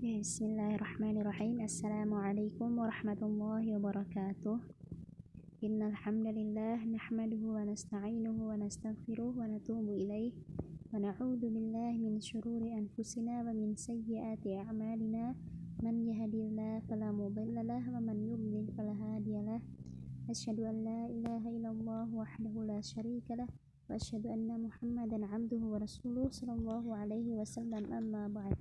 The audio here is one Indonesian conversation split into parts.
Bismillahirrahmanirrahim. Assalamualaikum warahmatullahi wabarakatuh. Innal hamdalillah nahmaduhu wa nasta'inuhu wa nastaghfiruh wa natubu ilaih wa na'udzu billahi min syururi anfusina wa min sayyiati a'malina. Man yahdihillahu fala mudilla lahu wa man yudlil fala hadiyalah. Asyhadu an la ilaha illallah wahdahu la syarika lah wa asyhadu anna Muhammadan 'abduhu wa rasuluh sallallahu alaihi wasallam. Amma ba'd.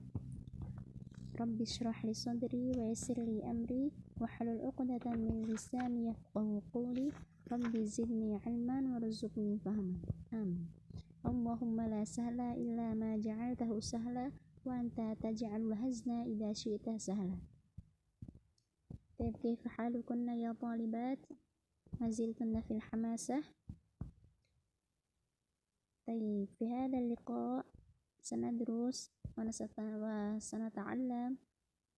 Rabbi shrah li sadri wa yassir li amri wahlul 'uqdatam min lisani yafqahu qawli. Rabbi zidni 'ilman warzuqni fahman. Amin. Allahumma la sahla illa ma ja'altahu sahla wa anta taj'alul hazna idza syi'ta sahla. Kayfa halukunna ya talibat? Maziltunna fil hamasah. في هذا اللقاء سندرس وسنتعلم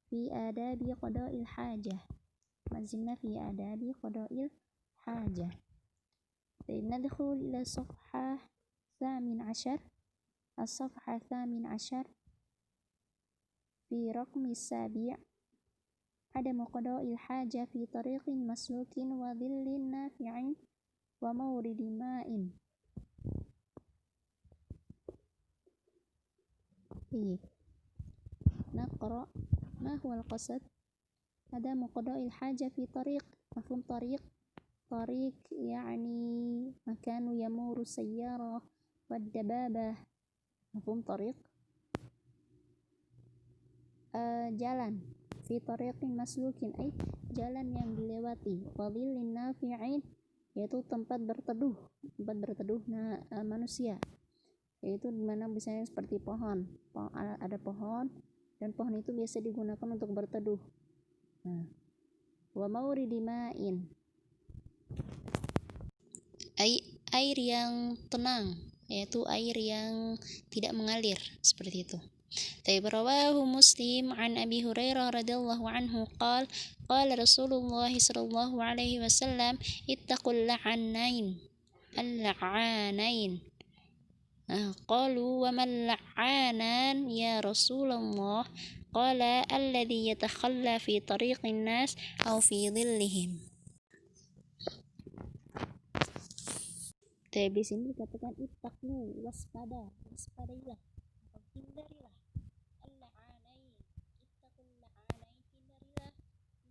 في آداب قضاء الحاجة. ما زلنا في آداب قضاء الحاجة. ندخل إلى الصفحة 18. الصفحة 18 في رقم 7. عدم قضاء الحاجة في طريق مسلوك وظل نافع ومورد ماء. نقرأ ما هو القصد. عدم قضاء الحاجة في طريق. مفهوم طريق يعني مكان يمر السيارة والدبابة. مفهوم طريق. Jalan fi tariqin maslukin ay jalan yang dilewati. Wadhillin nafi'in yaitu tempat berteduh manusia, yaitu dimana misalnya seperti pohon, ada pohon dan pohon itu biasa digunakan untuk berteduh. Wa mauridi ma'in air yang tenang, yaitu air yang tidak mengalir, seperti itu. Rawahu Muslim an Abi Hurairah radhiyallahu anhu qala Rasulullah sallallahu alaihi wasallam ittaqul la'anain qalu wa man la'anan ya Rasulullah qala alladhi yatakhalla fi tariqin nas aw fi dhillihim. Di sini dikatakan ittaqu, waspadailah, hindarilah al-la'anain. Ittaqul la'anain, hindarilah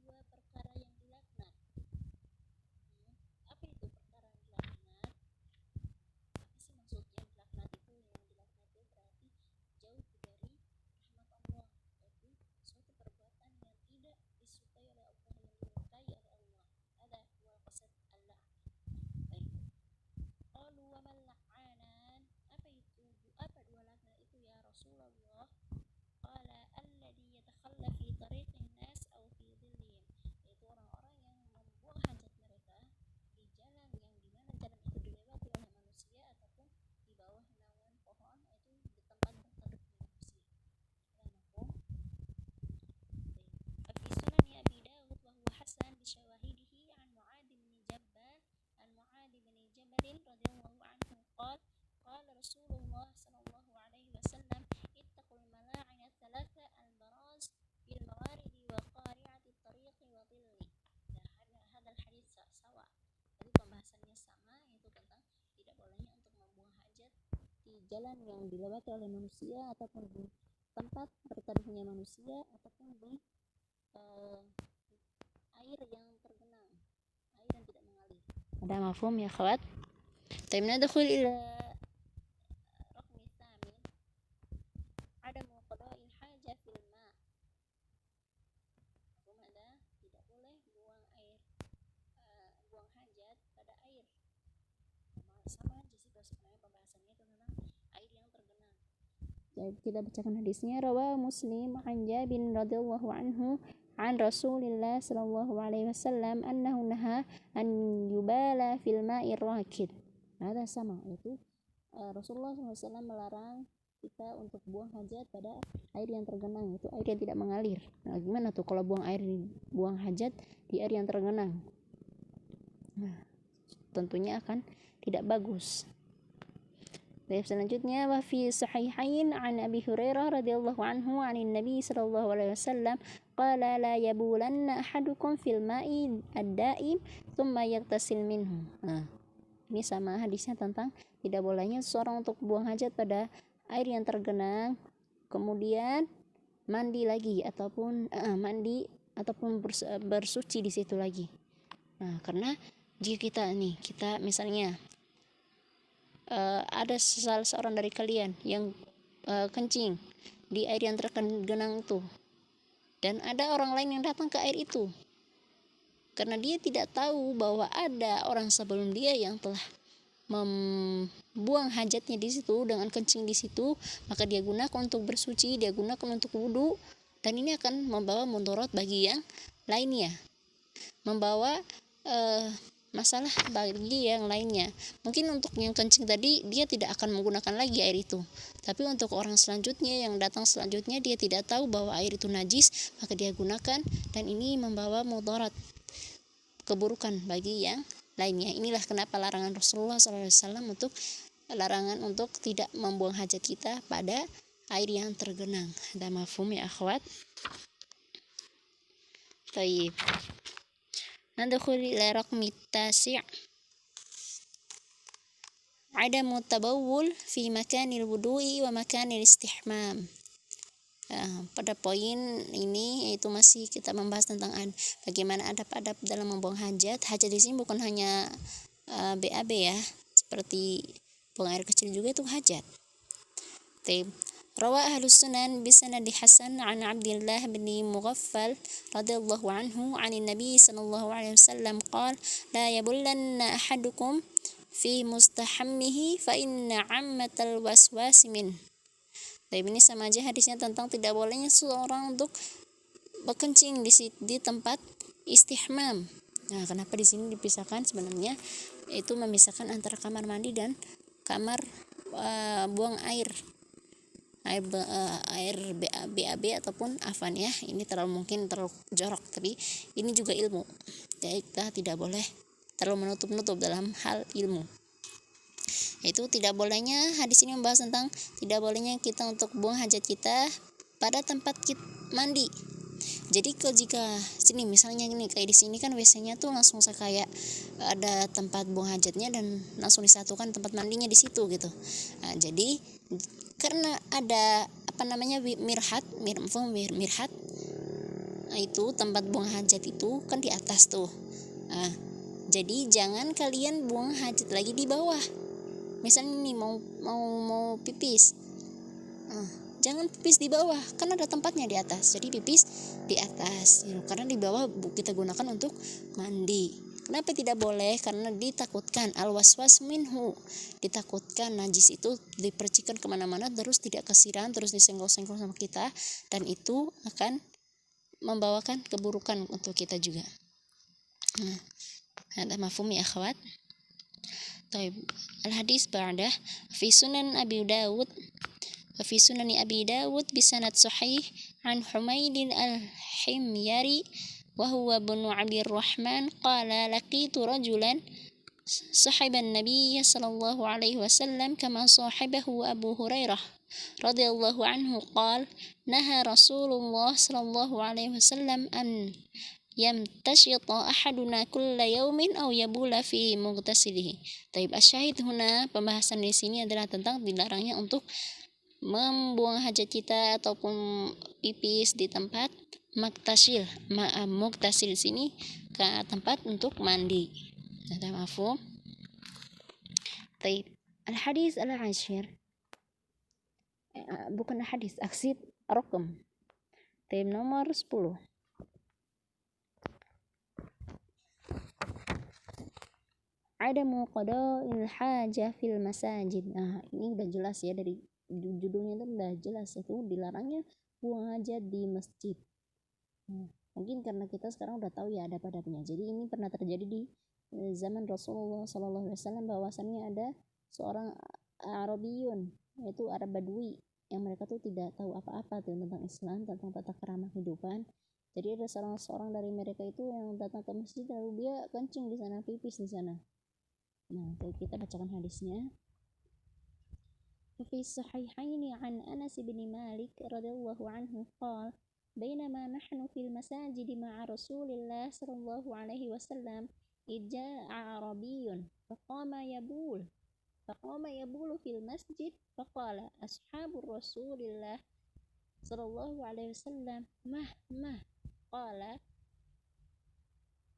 dua perkara yang dilaknat. Apa itu perkara yang dilaknat? Apa sih maksudnya dilaknat itu? Yang dilaknat itu berarti jauh dari rahmat Allah, yaitu suatu perbuatan yang tidak disukai oleh Allah, yang dimurkai oleh Allah. Ada dua qasad Allah. Qalu wa man la'anan, apa dua laknat itu ya Rasulullah? Qala alladhi yatakhalla fi tariqin nas aw fi dhillihim, yaitu orang-orang yang membuang hajat mereka di jalan yang dimana jalan itu dilewati oleh manusia ataupun di bawah naungan pohon, yaitu di tempat berteduhnya manusia. Fi Sunan Abi Dawud wa huwa hasan bi syawahidihi an Mu'adz bin Jabal radhiyallahu anhu qala Rasulullah sallallahu alaihi wasallam ittaqul mala'in thalatha al-baraz bil mawaridi wa qari'ati at-tariqi wa dhilli. Hadal hadits sawa. Jadi pembahasannya sama, yaitu tentang tidak bolehnya untuk membuang hajat di jalan yang dilewati oleh manusia ataupun di tempat berteduhnya manusia ataupun di air yang tergenang, air yang tidak mengalir. Ada mafhum ya akhwat? Tayyib, nadkhul ila raqm tsamin. Adam qada'il haja fil ma'. Ada tidak boleh buang hajat pada air. Sama aja sih sebenarnya pembahasannya itu tentang air yang tergenang. Jadi kita bacakan hadisnya. Rawahu Muslim an Jabir radhiyallahu anhu an Rasulillah sallallahu alaihi wasallam annahu naha an yubala fil ma'ir rakid. Ada sama, yaitu Rasulullah SAW melarang kita untuk buang hajat pada air yang tergenang, itu air yang tidak mengalir. Nah, gimana tuh kalau buang hajat di air yang tergenang? Nah, tentunya akan tidak bagus. Selanjutnya, wa fi sahihain an Abi Hurairah radhiyallahu anhu 'anil Nabi sallallahu alaihi wasallam qala la yabulanna ahadukum fil ma'i ad-da'im thumma yaghtasil minhu. Ini sama hadisnya tentang tidak bolehnya seseorang untuk buang hajat pada air yang tergenang kemudian mandi lagi ataupun bersuci di situ lagi. Karena jika kita misalnya ada salah seorang dari kalian yang kencing di air yang tergenang itu, dan ada orang lain yang datang ke air itu, karena dia tidak tahu bahwa ada orang sebelum dia yang telah membuang hajatnya di situ dengan kencing di situ, maka dia gunakan untuk bersuci, dia gunakan untuk wudhu, dan ini akan membawa mudarat bagi yang lainnya, membawa masalah bagi yang lainnya. Mungkin untuk yang kencing tadi dia tidak akan menggunakan lagi air itu, tapi untuk orang selanjutnya yang datang selanjutnya, dia tidak tahu bahwa air itu najis, maka dia gunakan, dan ini membawa mudarat, keburukan bagi yang lainnya. Inilah kenapa larangan Rasulullah SAW larangan untuk tidak membuang hajat kita pada air yang tergenang. Ada mafhum ya akhwat? Taib. Nadkhul ila raqmi tasi'. Adamu tabawul fi makanil wudu'i wa makanil istihmam. Pada poin ini yaitu masih kita membahas tentang bagaimana adab-adab dalam membuang hajat. Hajat di sini bukan hanya BAB ya, seperti buang air kecil juga itu hajat. Rawa ahlus sunan bisanadi hasan an Abdullah bin Mughaffal radhiyallahu anhu 'anil Nabi sallallahu alaihi wasallam qala la yabullanna ahadukum fi mustahammihi fa inna 'ammatal waswas min. Ini sama aja hadisnya tentang tidak bolehnya seorang untuk berkencing di tempat istihmam. Kenapa di sini dipisahkan? Sebenarnya itu memisahkan antara kamar mandi dan kamar buang air BAB ataupun afan ya. Ini mungkin terlalu jorok, tapi ini juga ilmu. Jadi kita tidak boleh terlalu menutup dalam hal ilmu. Itu tidak bolehnya, hadis ini membahas tentang tidak bolehnya kita untuk buang hajat kita pada tempat kita mandi. Jadi jika sini misalnya gini, kayak di sini kan WC-nya tuh langsung kayak ada tempat buang hajatnya dan langsung disatukan tempat mandinya di situ gitu. Jadi karena ada mirhat, itu tempat buang hajat itu kan di atas tuh. Jadi jangan kalian buang hajat lagi di bawah. Misalnya nih mau pipis, jangan pipis di bawah, kan ada tempatnya di atas. Jadi pipis di atas, karena di bawah kita gunakan untuk mandi. Kenapa tidak boleh? Karena ditakutkan al-waswas minhu, ditakutkan najis itu dipercikan kemana-mana, terus tidak kesiram, terus disenggol-senggol sama kita, dan itu akan membawakan keburukan untuk kita juga. Ada mafhum ya akhwat? Taib. Al-hadis ba'dah fi sunan Abi Dawud bisanad sahih an Humaid al-Himyari wa huwa ibn Abdir Rahman qala laqitu rajulan sahiban Nabiy sallallahu alaihi wasallam kama sahibahu Abu Hurairah radhiyallahu anhu qala naha Rasulullah sallallahu alaihi wasallam an yamtashita ahaduna kulla yaumin aw yabula fi mughtasilihi. Taib asyahid huna, pembahasan di sini adalah tentang dilarangnya untuk membuang hajat kita ataupun pipis di tempat muktasil. Muktasil sini ke tempat untuk mandi. Ada mafhum? Taib. Al-hadis al-ashir. Bukan hadis, aksid raqam. Taib nomor 10. Adamu qada'il hajah fil masajid. Ini udah jelas ya, dari judulnya itu udah jelas, itu dilarangnya buang hajat di masjid. Mungkin karena kita sekarang udah tahu ya adab-adabnya. Jadi ini pernah terjadi di zaman Rasulullah SAW, bahwasannya ada seorang Arabiyun, yaitu Arab Badui, yang mereka tuh tidak tahu apa-apa tuh tentang Islam, tentang tata krama kehidupan. Jadi ada seorang dari mereka itu yang datang ke masjid, lalu dia kencing di sana, pipis di sana. Kita bacakan hadisnya. ففي الصحيحين عن أنس بن مالك رضي الله عنه قال: بينما نحن في المساجد مع رسول الله صلى الله عليه وسلم إذ جاء أعرابي فقام يبول في المسجد فقال أصحاب رسول الله صلى الله عليه وسلم مه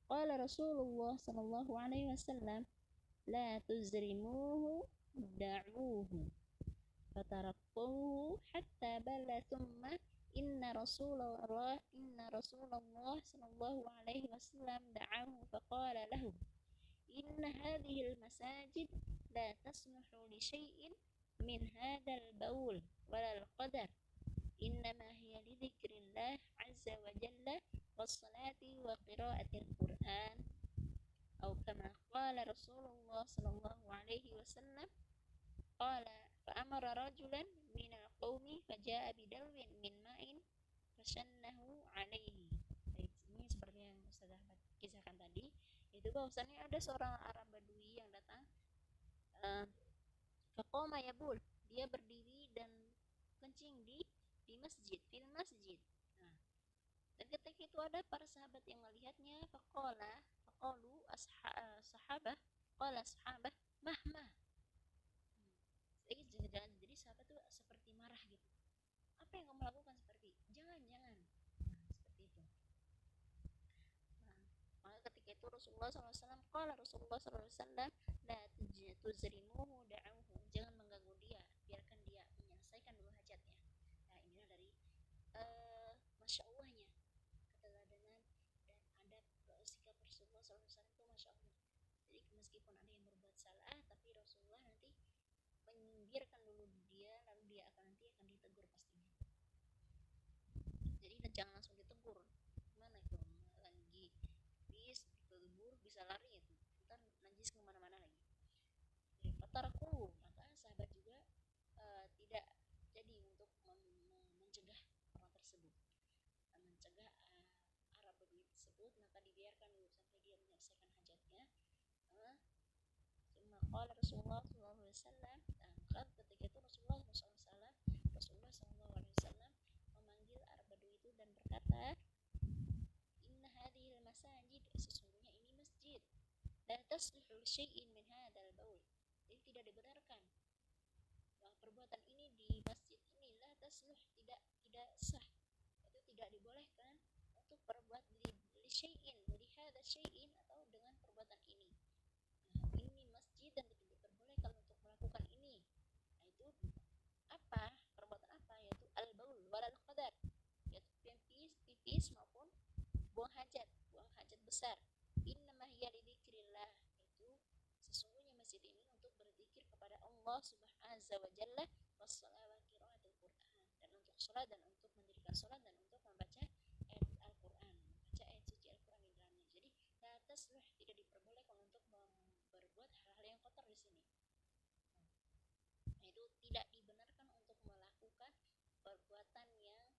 قال رسول الله صلى الله عليه وسلم لا تزرموه دعوه فتركوه حتى بل ثم إن رسول الله صلى الله عليه وسلم دعاه فقال له إن هذه المساجد لا تصلح لشيء من هذا البول ولا القدر إنما هي لذكر الله عز وجل والصلاة وقراءة القرآن أو كما قال رسول الله صلى الله عليه وسلم قال فأمر رجلا من القوم فجاء بدلو من ماء فشنه عليه. Ini seperti yang Ustazah kisahkan tadi, itu bahwasannya ada seorang Arab Badui yang datang faqama yabul, dia berdiri dan kencing di masjid, fil masjid. Nah, dan ketika itu ada para sahabat yang melihatnya, faqalu sahabah mah. Jadi sahabat itu seperti marah gitu. Apa yang kamu lakukan seperti? Jangan. Nah, seperti itu. Nah, maka ketika itu Rasulullah SAW la tuzrimuhu da'uhu, jangan mengganggu dia, biarkan dia menyelesaikan dulu hajatnya. Nah, inilah dari Masya Allahnya keteladanan dan adab sikap Rasulullah SAW itu Masya Allah. Jadi meskipun ada yang berbuat salah, tapi Rasulullah nanti menyingkirkan dulu dia, lalu dia akan ditegur pastinya. Jadi jangan langsung ditegur. Gimana itu? Lagi ditegur bisa lari itu. Ntar najis kemana-mana lagi. Jadi fataraku, maka sahabat juga tidak jadi untuk mencegah orang tersebut, mencegah Arab Badui tersebut, maka dibiarkan dulu sampai dia menyelesaikan hajatnya. Qala Rasulullah sallallahu alaihi wasallam, ketika itu Rasulullah sallallahu alaihi wasallam memanggil Arab Badui itu dan berkata, inna hadhil masajid, sesungguhnya ini masjid, la taslihu syai'in min hadzal baul, jadi tidak dibenarkan perbuatan ini di masjid ini, la tasluh, tidak sah, itu tidak dibolehkan untuk berbuat li syai'in, li hadza syai'in, atau dengan perbuatan ini. Ini masjid dan tidak diperbolehkan untuk melakukan ini. Nah, itu apa? Perbuatan apa? Yaitu al-baul walal qadar, yaitu pipis maupun buang hajat besar. Innama hiya lidzikrillah, itu sesungguhnya masjid ini untuk berzikir kepada Allah Subhanahu wa Jalla, wassalah wa qiraatul Qur'an, dan untuk salat dan untuk mendirikan salat dan untuk membaca ayat Al-Qur'an, membaca ayat suci Al-Qur'an di dalamnya. Jadi la tasluh, tidak diperbolehkan untuk berbuat hal-hal yang kotor di sini. Nah, itu tidak dibenarkan untuk melakukan perbuatan yang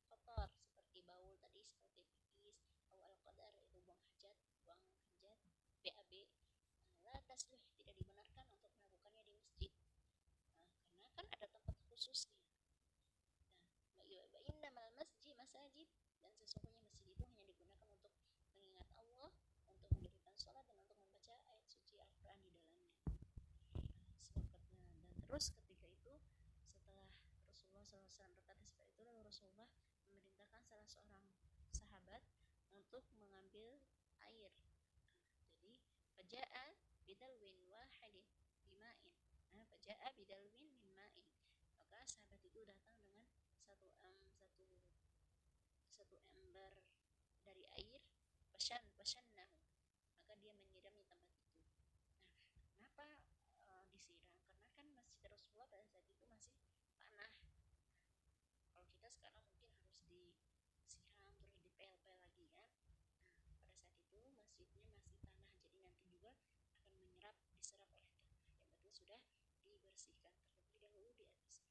kotor seperti baul tadi, seperti pipis, atau al-qadar, itu buang hajat, BAB. La tasluh, tidak dibenarkan untuk melakukannya di masjid. Nah, karena kan ada tempat khususnya. Nah, innamal masajid, dan sesungguhnya masjid itu hanya digunakan untuk mengingat Allah, untuk mendirikan sholat, dan untuk membaca ayat suci Al-Quran di dalamnya. Dan terus ketika itu, setelah Rasulullah SAW berkata seperti itu, lalu Rasulullah memerintahkan salah seorang sahabat untuk mengambil air. Jadi faja'a bidalwin wahidin bima'in. Faja'a bidalwin min ma'in. Maka sahabat itu datang dengan satu ember dari air, pasyannahu, maka dia menyirami tempat itu. Nah, kenapa disiram? Karena kan masjid Rasulullah pada saat itu masih tanah. Kalau kita sekarang mungkin harus disiram terus dipel-pel lagi kan. Nah, pada saat itu masjidnya masih tanah, jadi nanti juga akan diserap oleh tanah yang betul sudah dibersihkan terlebih dahulu di atas.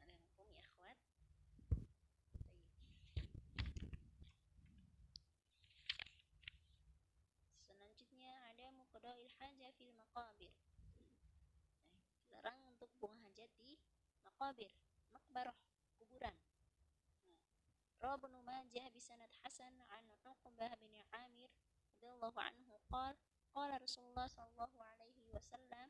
Ada yang hukum ya akhwat? Selanjutnya ada muqda'il haja fil maqabir. Nah, maqabir, maqbarah, kuburan. Rawa Ibnu Majah bisanad hasan an Uqbah bin Amir radhiyallahu anhu qala Rasulullah sallallahu alaihi wasallam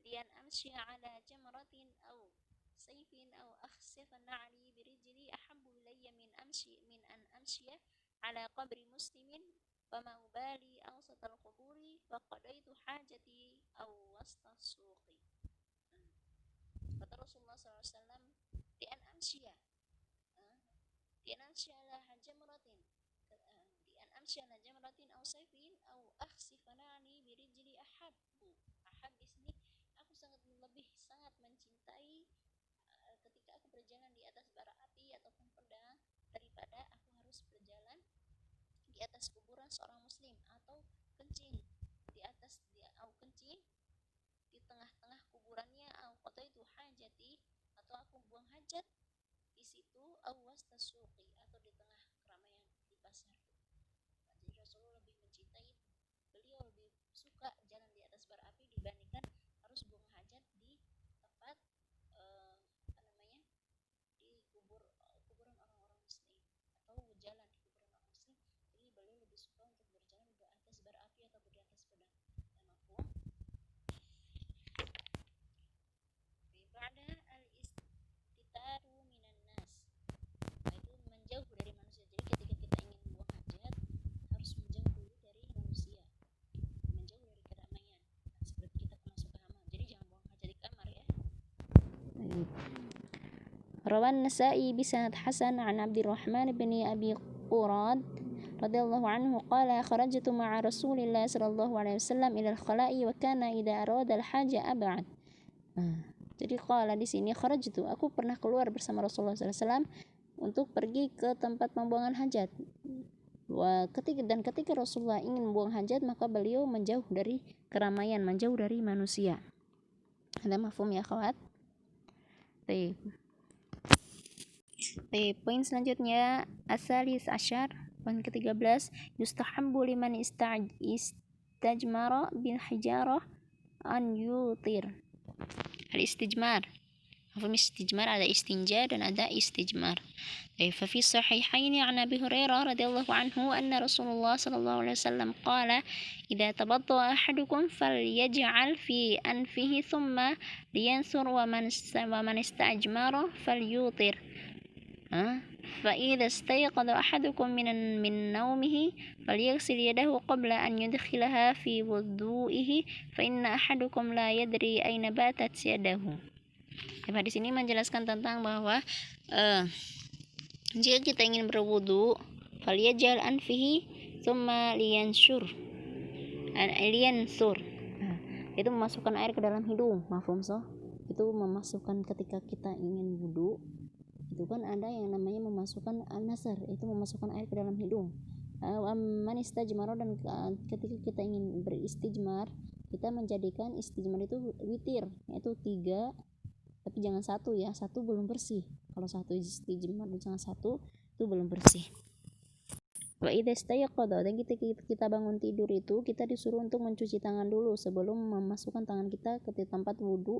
lian amshi ala jamratin aw sayfin aw akhsifa na'li birijli ahabbu ilayya min an amshiya ala qabri muslimin fama ubali awsat al-quburi faqadaitu hajati aw wasta suqi. Kata Rasulullah SAW, lian amshiya ala jamratin aw sayfin aw akhsifa na'li birijli ahab isni, aku sangat mencintai ketika aku berjalan di atas bara api ataupun pedang daripada aku harus berjalan di atas kuburan seorang muslim atau kencing di tengah-tengah kuburannya, atau itu hajati, atau aku buang hajat di situ, awas tasuqi, atau di tengah keramaian di pasar. Jadi Rasulullah beliau lebih suka jalan di atas bara api dibandingkan harus buang hajat di tempat di kuburan orang-orang muslim atau jalan di kuburan orang muslim. Jadi beliau lebih suka untuk berjalan di atas bara api atau di atas pedang. Ba'da al-istitaru minan nas, itu menjauh dari manusia. Jadi ketika kita ingin buang hajat harus menjauh dulu dari manusia, menjauh dari keramaian. Seperti kita masuk ke kamar, jadi jangan buang hajat di kamar ya. Rawan Nasa'i bisanad hasan an Abdurrahman bin Abi Qurad radhiyallahu anhu qala kharajtu ma'a Rasulillah sallallahu alaihi wasallam ila al-khala'i wa kana idza arada al-haja ab'ad. Jadi qala di sini kharajtu, aku pernah keluar bersama Rasulullah sallallahu alaihi wasallam untuk pergi ke tempat pembuangan hajat. Ketika Rasulullah ingin membuang hajat, maka beliau menjauh dari keramaian, menjauh dari manusia. Ada mafhum ya akhwat? Baik. Poin selanjutnya asalis asyar, poin ke-13, yustahabbu liman istajmara bil hijarah an yutir. Al-istijmar, mafhum istijmar ada istinja dan ada istijmar. ففي الصحيحين عن أبي هريرة رضي الله عنه أن رسول الله صلى الله عليه وسلم قال إذا تبضأ أحدكم فليجعل في أنفه ثم لينثر ومن استجمر فليوطر. فإذا استيقظ أحدكم من نومه فليغسل يده قبل أن يدخلها في وضوئه فإن أحدكم لا يدري أين باتت يده. Hadis ini menjelaskan tentang bahwa jika kita ingin berwudu, falyajal anfihi thumma liyansur. Itu memasukkan air ke dalam hidung, mafhum so? Itu memasukkan ketika kita ingin wudu. Itu kan ada yang namanya memasukkan an-nasar, itu memasukkan air ke dalam hidung. Man istajmar, dan ketika kita ingin beristijmar, kita menjadikan istijmar itu witir, yaitu 3, tapi jangan 1 ya, 1 belum bersih. Kalau 1 istijmar jangan 1, itu belum bersih. Wa idza istayqadha, dan kita bangun tidur itu kita disuruh untuk mencuci tangan dulu sebelum memasukkan tangan kita ke tempat wudu